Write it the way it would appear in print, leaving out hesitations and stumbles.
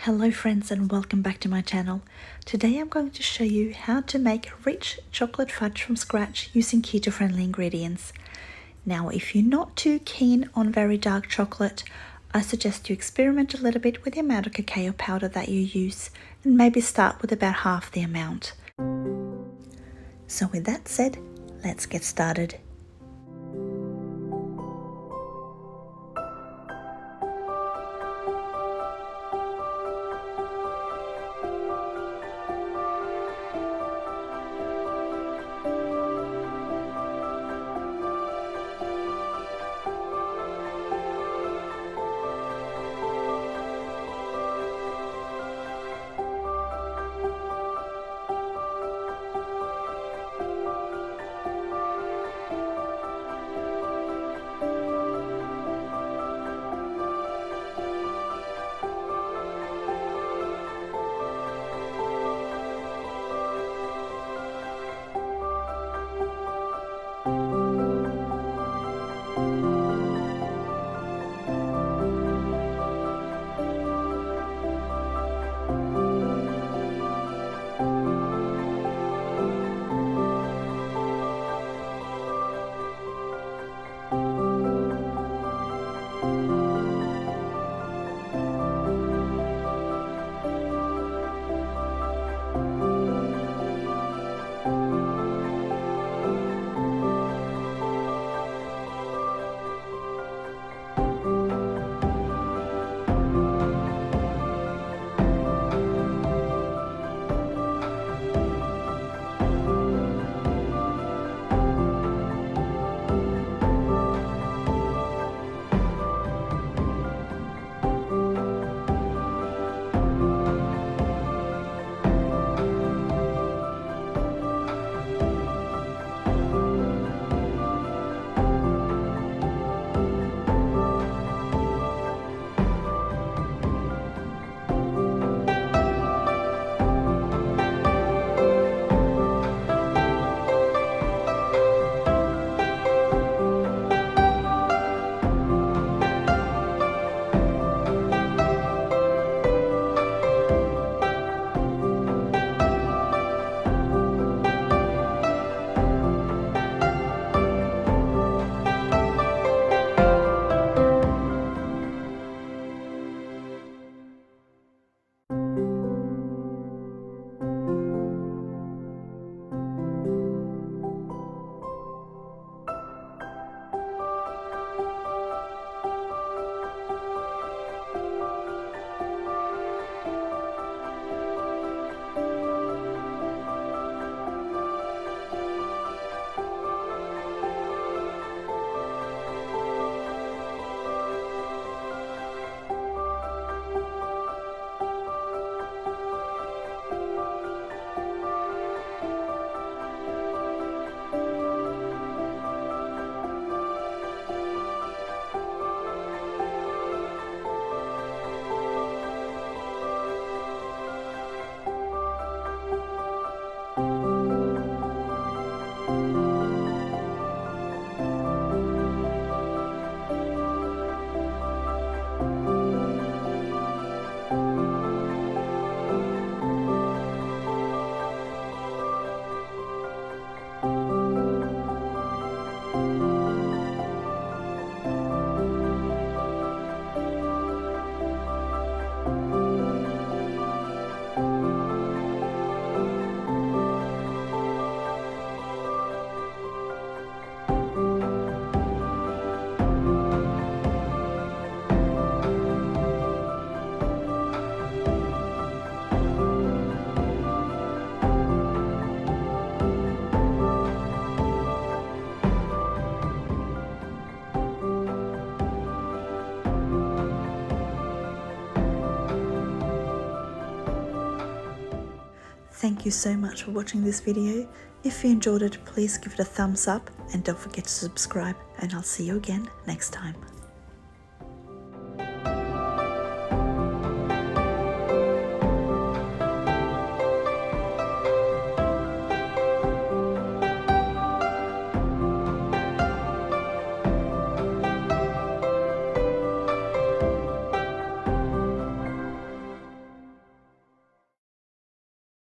Hello friends and welcome back to my channel. Today I'm going to show you how to make rich chocolate fudge from scratch using keto-friendly ingredients. Now if you're not too keen on very dark chocolate, I suggest you experiment a little bit with the amount of cacao powder that you use and maybe start with about half the amount. So with that said, let's get started. Thank you so much for watching this video. If you enjoyed it, please give it a thumbs up and don't forget to subscribe, and I'll see you again next time.